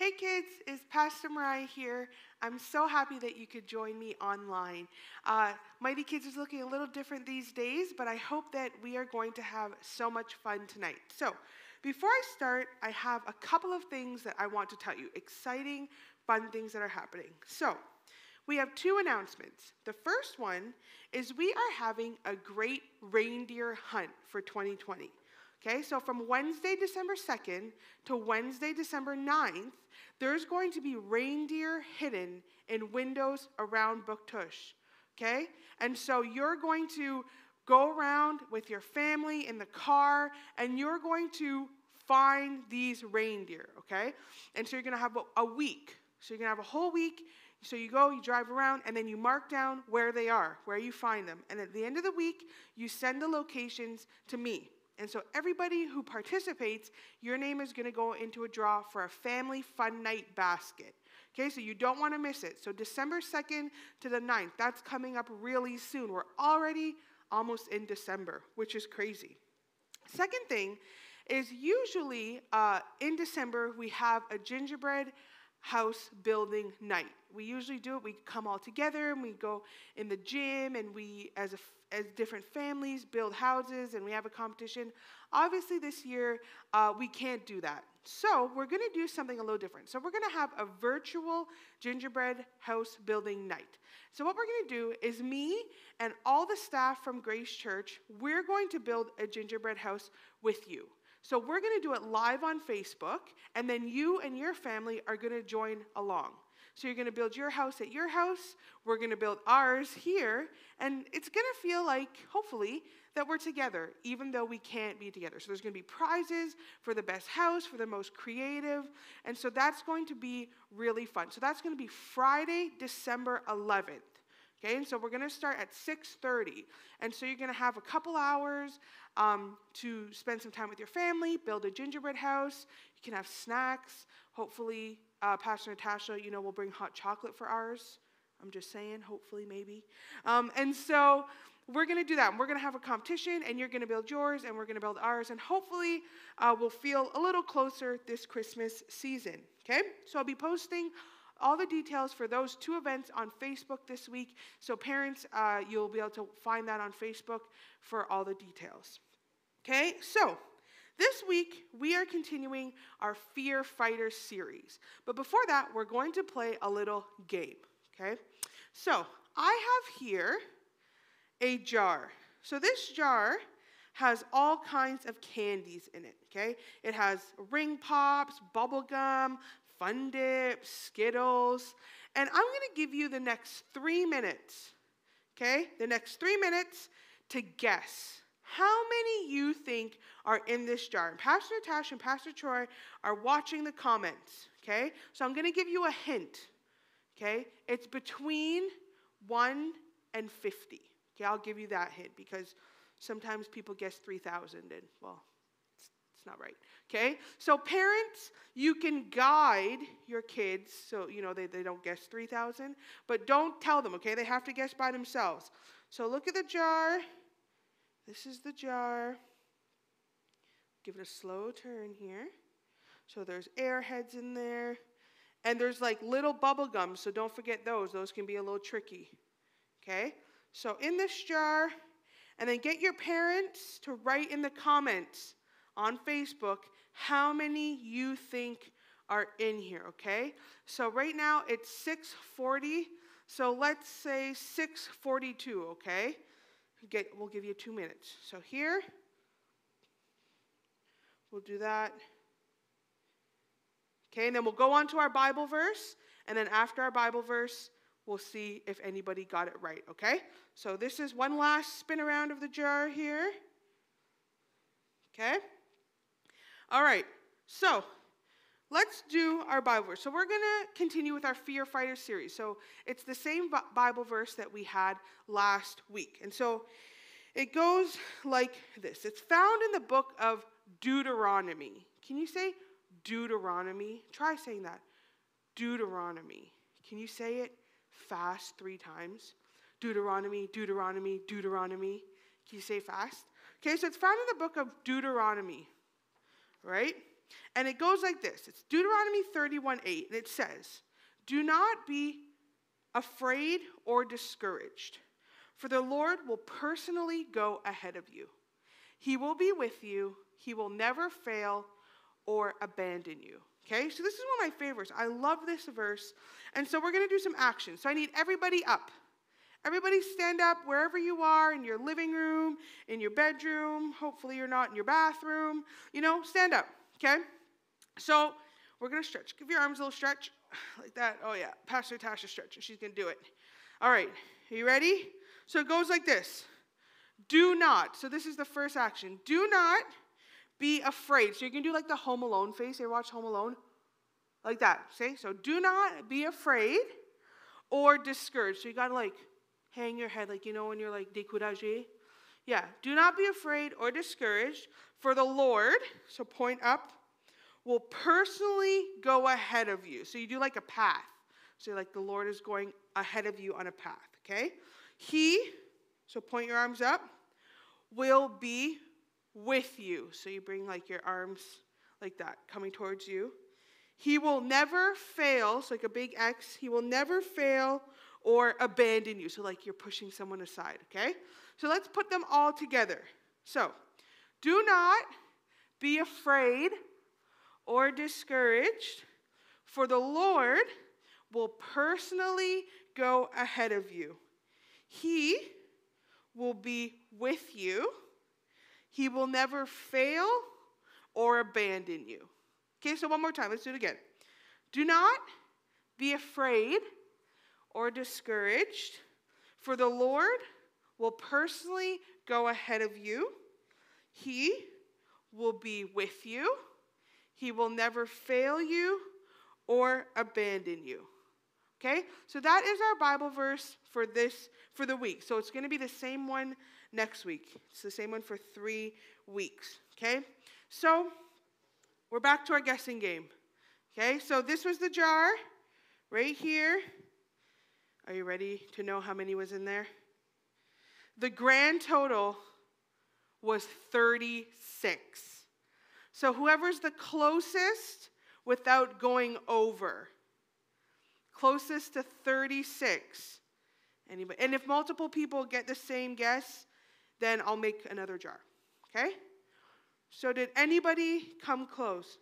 Hey kids, it's Pastor Mariah here. I'm so happy that you could join me online. Mighty Kids is looking a little different these days, but I hope that we are going to have so much fun tonight. So, before I start, I have a couple of things that I want to tell you. Exciting, fun things that are happening. So, we have two announcements. The first one is we are having a great reindeer hunt for 2020. Okay, so from Wednesday, December 2nd to Wednesday, December 9th, there's going to be reindeer hidden in windows around Buktush. Okay, and so you're going to go around with your family in the car, and you're going to find these reindeer. Okay, and so you're going to have a week. So you're going to have a whole week. So you go, you drive around, and then you mark down where they are, where you find them. And at the end of the week, you send the locations to me. And so everybody who participates, your name is going to go into a draw for a family fun night basket. Okay, so you don't want to miss it. So December 2nd to the 9th, that's coming up really soon. We're already almost in December, which is crazy. Second thing is usually in December, we have a gingerbread house building night. We usually do it. We come all together and we go in the gym and we, as different families, build houses and we have a competition. Obviously, this year we can't do that. So we're going to do something a little different. So we're going to have a virtual gingerbread house building night. So what we're going to do is me and all the staff from Grace Church, we're going to build a gingerbread house with you. So we're going to do it live on Facebook, and then you and your family are going to join along. So you're going to build your house at your house, we're going to build ours here, and it's going to feel like, hopefully, that we're together, even though we can't be together. So there's going to be prizes for the best house, for the most creative, and so that's going to be really fun. So that's going to be Friday, December 11th. Okay, and so we're going to start at 6:30. And so you're going to have a couple hours to spend some time with your family, build a gingerbread house. You can have snacks. Hopefully, Pastor Natasha, will bring hot chocolate for ours. I'm just saying, hopefully, maybe. And so we're going to do that. We're going to have a competition, and you're going to build yours, and we're going to build ours. And hopefully, we'll feel a little closer this Christmas season. Okay, so I'll be posting all the details for those two events on Facebook this week. So parents, you'll be able to find that on Facebook for all the details. Okay, so this week we are continuing our Fear Fighters series. But before that, we're going to play a little game. Okay, so I have here a jar. So this jar has all kinds of candies in it. Okay, it has ring pops, bubble gum, Fun Dip, Skittles, and I'm going to give you the next 3 minutes, okay? The next 3 minutes to guess how many you think are in this jar. And Pastor Natasha and Pastor Troy are watching the comments, okay? So I'm going to give you a hint, okay? It's between 1 and 50, okay? I'll give you that hint because sometimes people guess 3,000 and, well, it's not right, okay? So parents, you can guide your kids so, they don't guess 3,000, but don't tell them, okay? They have to guess by themselves. So look at the jar. This is the jar. Give it a slow turn here. So there's Airheads in there. And there's like little bubble gums, so don't forget those. Those can be a little tricky, okay? So in this jar, and then get your parents to write in the comments on Facebook how many you think are in here, okay? So right now it's 6:40, so let's say 6:42, okay? We'll give you 2 minutes. So here, we'll do that. Okay, and then we'll go on to our Bible verse, and then after our Bible verse, we'll see if anybody got it right, okay? So this is one last spin around of the jar here. Okay? All right, so let's do our Bible verse. So we're going to continue with our Fear Fighter series. So it's the same Bible verse that we had last week. And so it goes like this. It's found in the book of Deuteronomy. Can you say Deuteronomy? Try saying that. Deuteronomy. Can you say it fast 3 times? Deuteronomy, Deuteronomy, Deuteronomy. Can you say it fast? Okay, so it's found in the book of Deuteronomy. Right? And it goes like this. It's Deuteronomy 31:8, and it says, "Do not be afraid or discouraged, for the Lord will personally go ahead of you. He will be with you. He will never fail or abandon you." Okay, so this is one of my favorites. I love this verse. And so we're going to do some action. So I need everybody up. Everybody stand up wherever you are, in your living room, in your bedroom. Hopefully you're not in your bathroom. Stand up, okay? So we're going to stretch. Give your arms a little stretch like that. Oh, yeah. Pastor Tasha's stretching. She's going to do it. All right. Are you ready? So it goes like this. Do not. So this is the first action. Do not be afraid. So you can do like the Home Alone face. You ever watch Home Alone? Like that. See? So do not be afraid or discouraged. So you got to like hang your head like, when you're like découragé. Yeah. Do not be afraid or discouraged, for the Lord, so point up, will personally go ahead of you. So you do like a path. So like the Lord is going ahead of you on a path, okay? He, so point your arms up, will be with you. So you bring like your arms like that, coming towards you. He will never fail, so like a big X. He will never fail or abandon you. So like you're pushing someone aside, okay? So let's put them all together. So, do not be afraid or discouraged, for the Lord will personally go ahead of you. He will be with you. He will never fail or abandon you. Okay, so one more time. Let's do it again. Do not be afraid or discouraged, for the Lord will personally go ahead of you. He will be with you. He will never fail you or abandon you. Okay? So that is our Bible verse for the week. So it's going to be the same one next week. It's the same one for 3 weeks. Okay? So we're back to our guessing game. Okay? So this was the jar right here. Are you ready to know how many was in there? The grand total was 36. So whoever's the closest without going over. Closest to 36. Anybody? And if multiple people get the same guess, then I'll make another jar. Okay? So did anybody come close?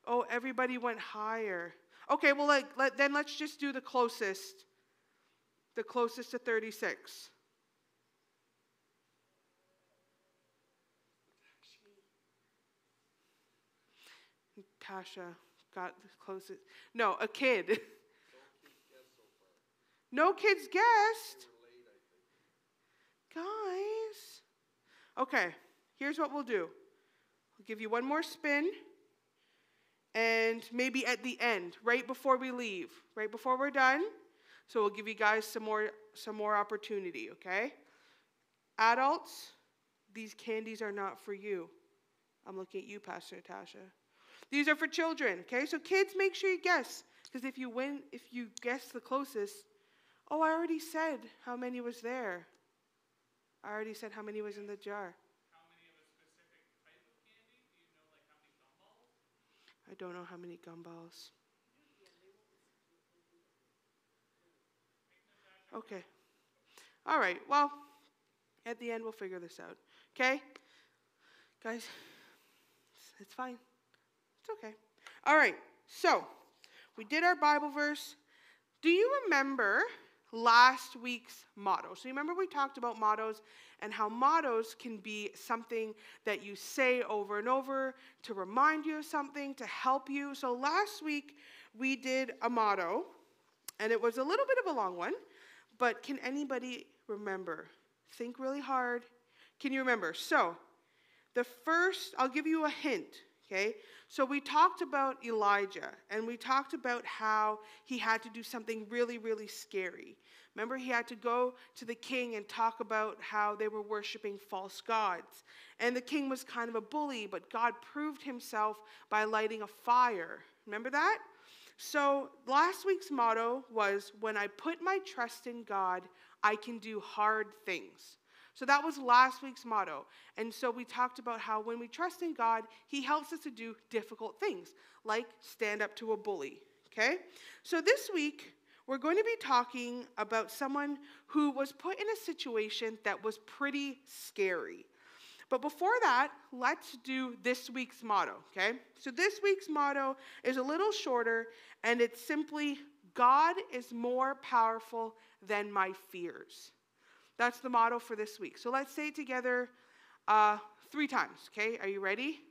Oh, everybody went higher. Okay, well, then let's just do the closest. The closest to 36. Tasha got the closest. No, a kid. No kids guessed. Guys. Okay, here's what we'll do. I'll give you one more spin. And maybe at the end, right before we leave, right before we're done. So we'll give you guys some more opportunity, okay? Adults, these candies are not for you. I'm looking at you, Pastor Natasha. These are for children, okay? So kids, make sure you guess. Because if you guess the closest, I already said how many was there. I already said how many was in the jar. How many of a specific type of candy? Do you know how many gumballs? I don't know how many gumballs. Okay. All right. Well, at the end, we'll figure this out. Okay? Guys, it's fine. It's okay. All right. So, we did our Bible verse. Do you remember last week's motto? So, you remember we talked about mottos and how mottos can be something that you say over and over to remind you of something, to help you. So, last week, we did a motto, and it was a little bit of a long one. But can anybody remember? Think really hard. Can you remember? So, I'll give you a hint, okay? So we talked about Elijah, and we talked about how he had to do something really, really scary. Remember, he had to go to the king and talk about how they were worshiping false gods. And the king was kind of a bully, but God proved himself by lighting a fire. Remember that? So last week's motto was, when I put my trust in God, I can do hard things. So that was last week's motto. And so we talked about how when we trust in God, he helps us to do difficult things, like stand up to a bully, okay? So this week, we're going to be talking about someone who was put in a situation that was pretty scary. But before that, let's do this week's motto, okay? So this week's motto is a little shorter, and it's simply, God is more powerful than my fears. That's the motto for this week. So let's say it together 3 times, okay? Are you ready?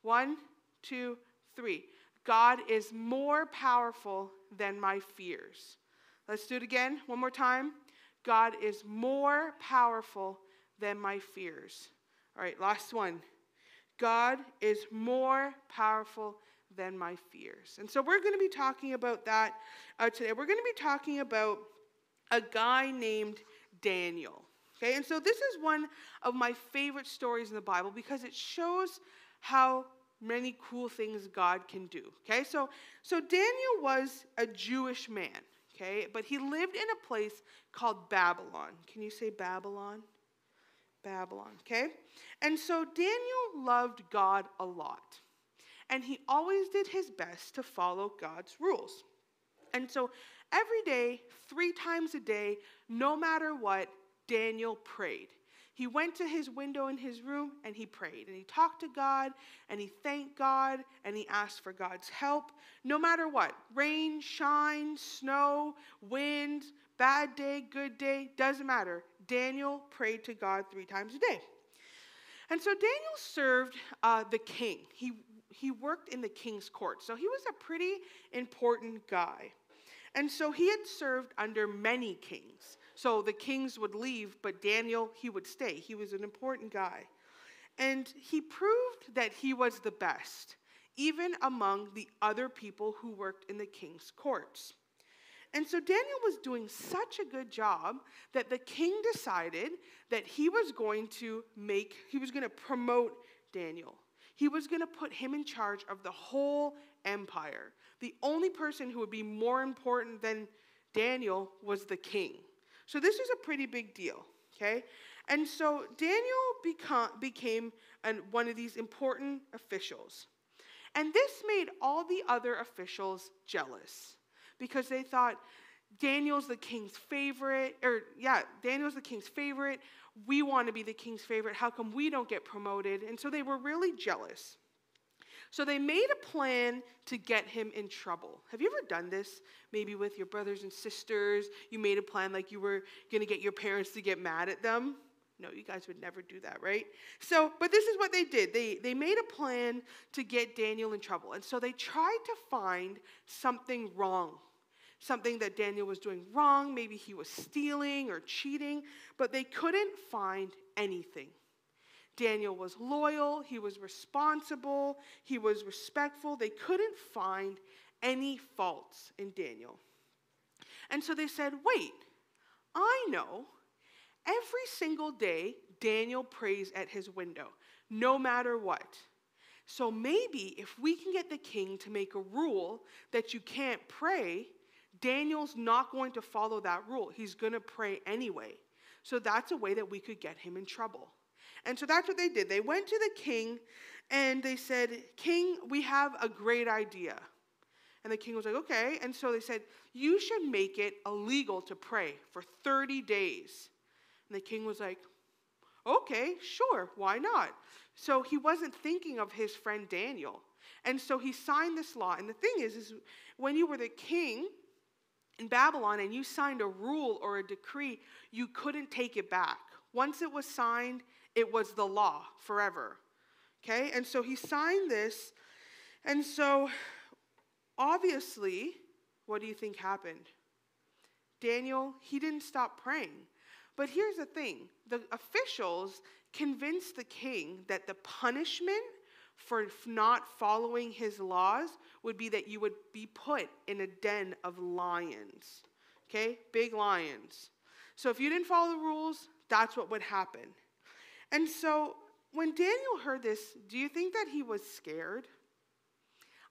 1, 2, 3. God is more powerful than my fears. Let's do it again, one more time. God is more powerful than my fears. All right, last one. God is more powerful than my fears. And so we're going to be talking about that today. We're going to be talking about a guy named Daniel. Okay, and so this is one of my favorite stories in the Bible because it shows how many cool things God can do. Okay, so Daniel was a Jewish man, okay, but he lived in a place called Babylon. Can you say Babylon? Babylon, okay? And so Daniel loved God a lot, and he always did his best to follow God's rules. And so every day, 3 times a day, no matter what, Daniel prayed. He went to his window in his room and he prayed. And he talked to God and he thanked God and he asked for God's help. No matter what, rain, shine, snow, wind, bad day, good day, doesn't matter. Daniel prayed to God 3 times a day. And so Daniel served the king. He worked in the king's court. So he was a pretty important guy. And so he had served under many kings. So the kings would leave, but Daniel, he would stay. He was an important guy. And he proved that he was the best, even among the other people who worked in the king's courts. And so Daniel was doing such a good job that the king decided that he was going to promote Daniel. He was going to put him in charge of the whole empire. The only person who would be more important than Daniel was the king. So this is a pretty big deal, okay? And so Daniel became one of these important officials. And this made all the other officials jealous because they thought, Daniel's the king's favorite. We want to be the king's favorite. How come we don't get promoted? And so they were really jealous. So they made a plan to get him in trouble. Have you ever done this? Maybe with your brothers and sisters, you made a plan like you were going to get your parents to get mad at them. No, you guys would never do that, right? But this is what they did. They made a plan to get Daniel in trouble. And so they tried to find something wrong, something that Daniel was doing wrong. Maybe he was stealing or cheating, but they couldn't find anything. Daniel was loyal, he was responsible, he was respectful. They couldn't find any faults in Daniel. And so they said, wait, I know. Every single day, Daniel prays at his window, no matter what. So maybe if we can get the king to make a rule that you can't pray, Daniel's not going to follow that rule. He's going to pray anyway. So that's a way that we could get him in trouble. And so that's what they did. They went to the king and they said, King, we have a great idea. And the king was like, okay. And so they said, you should make it illegal to pray for 30 days. And the king was like, okay, sure, why not? So he wasn't thinking of his friend Daniel. And so he signed this law. And the thing is when you were the king in Babylon and you signed a rule or a decree, you couldn't take it back. Once it was signed, it was the law forever. Okay? And so he signed this. And so obviously, what do you think happened? Daniel, he didn't stop praying. But here's the thing. The officials convinced the king that the punishment for not following his laws would be that you would be put in a den of lions. Okay? Big lions. So if you didn't follow the rules, that's what would happen. And so when Daniel heard this, do you think that he was scared?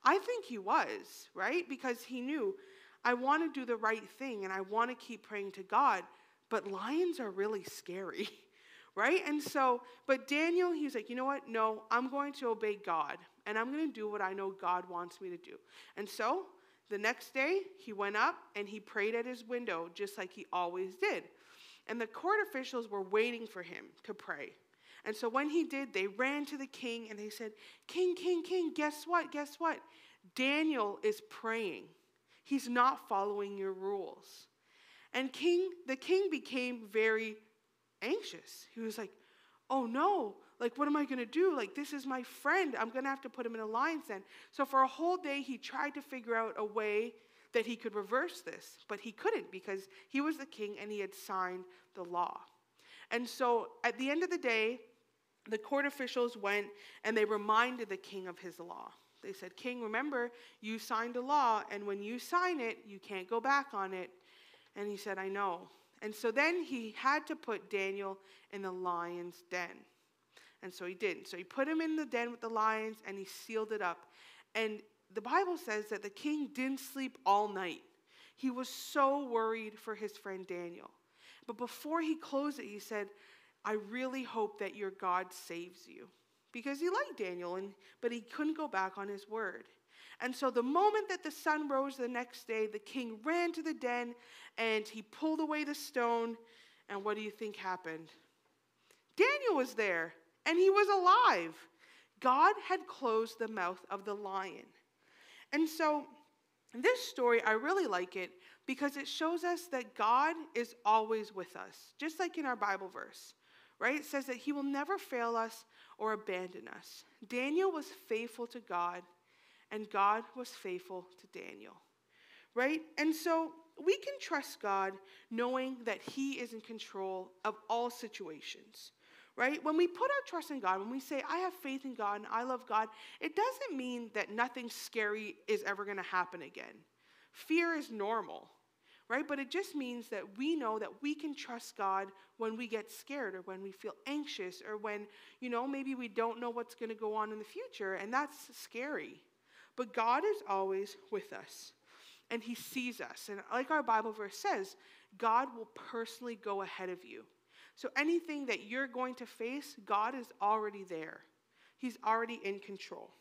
I think he was, right? Because he knew, I want to do the right thing and I want to keep praying to God, but lions are really scary. right? And so, but Daniel, he was like, you know what? No, I'm going to obey God, and I'm going to do what I know God wants me to do. And so, the next day, he went up and he prayed at his window, just like he always did. And the court officials were waiting for him to pray. And so when he did, they ran to the king and they said, King, king, king, guess what? Guess what? Daniel is praying. He's not following your rules. And the king became very anxious. He was like, oh no, like what am I going to do? Like this is my friend. I'm going to have to put him in a lion's den. So for a whole day, he tried to figure out a way that he could reverse this, but he couldn't because he was the king and he had signed the law. And so at the end of the day, the court officials went and they reminded the king of his law. They said, King, remember, you signed a law, and when you sign it, you can't go back on it. And he said, I know. And so then he had to put Daniel in the lion's den. And so he did. So he put him in the den with the lions, and he sealed it up. And the Bible says that the king didn't sleep all night. He was so worried for his friend Daniel. But before he closed it, he said, I really hope that your God saves you. Because he liked Daniel, but he couldn't go back on his word. And so the moment that the sun rose the next day, the king ran to the den and he pulled away the stone. And what do you think happened? Daniel was there and he was alive. God had closed the mouth of the lion. And so this story, I really like it because it shows us that God is always with us, just like in our Bible verse. Right? It says that he will never fail us or abandon us. Daniel was faithful to God, and God was faithful to Daniel. Right? And so we can trust God knowing that he is in control of all situations. Right? When we put our trust in God, when we say, I have faith in God and I love God, it doesn't mean that nothing scary is ever going to happen again. Fear is normal. Right? But it just means that we know that we can trust God when we get scared or when we feel anxious or when, maybe we don't know what's going to go on in the future, and that's scary. But God is always with us, and he sees us. And like our Bible verse says, God will personally go ahead of you. So anything that you're going to face, God is already there. He's already in control.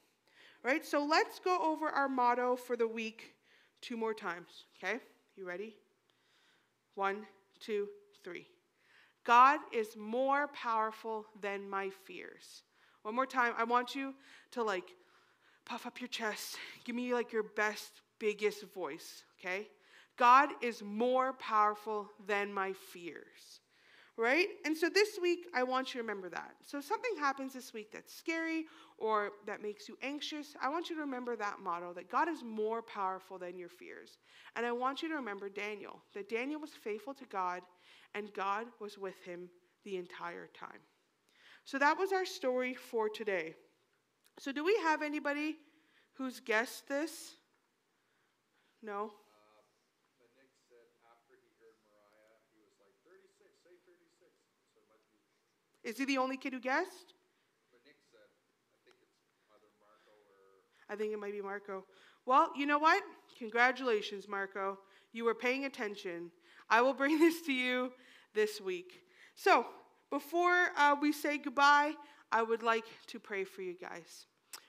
Right? So let's go over our motto for the week 2 more times, okay? You ready? 1, 2, 3. God is more powerful than my fears. One more time. I want you to puff up your chest. Give me your best, biggest voice, okay? God is more powerful than my fears. Right? And so this week, I want you to remember that. So if something happens this week that's scary or that makes you anxious, I want you to remember that motto, that God is more powerful than your fears. And I want you to remember Daniel, that Daniel was faithful to God, and God was with him the entire time. So that was our story for today. So do we have anybody who's guessed this? No? Is he the only kid who guessed? But Nick said, I think it's either Marco or... I think it might be Marco. Well, you know what? Congratulations, Marco. You were paying attention. I will bring this to you this week. So, before we say goodbye, I would like to pray for you guys.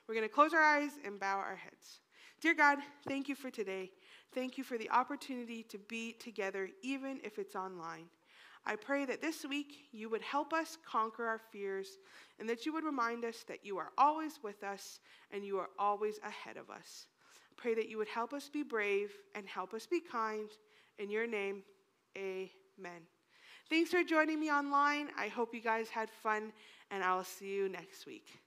We're going to close our eyes and bow our heads. Dear God, thank you for today. Thank you for the opportunity to be together, even if it's online. I pray that this week you would help us conquer our fears and that you would remind us that you are always with us and you are always ahead of us. Pray that you would help us be brave and help us be kind. In your name, amen. Thanks for joining me online. I hope you guys had fun, and I will see you next week.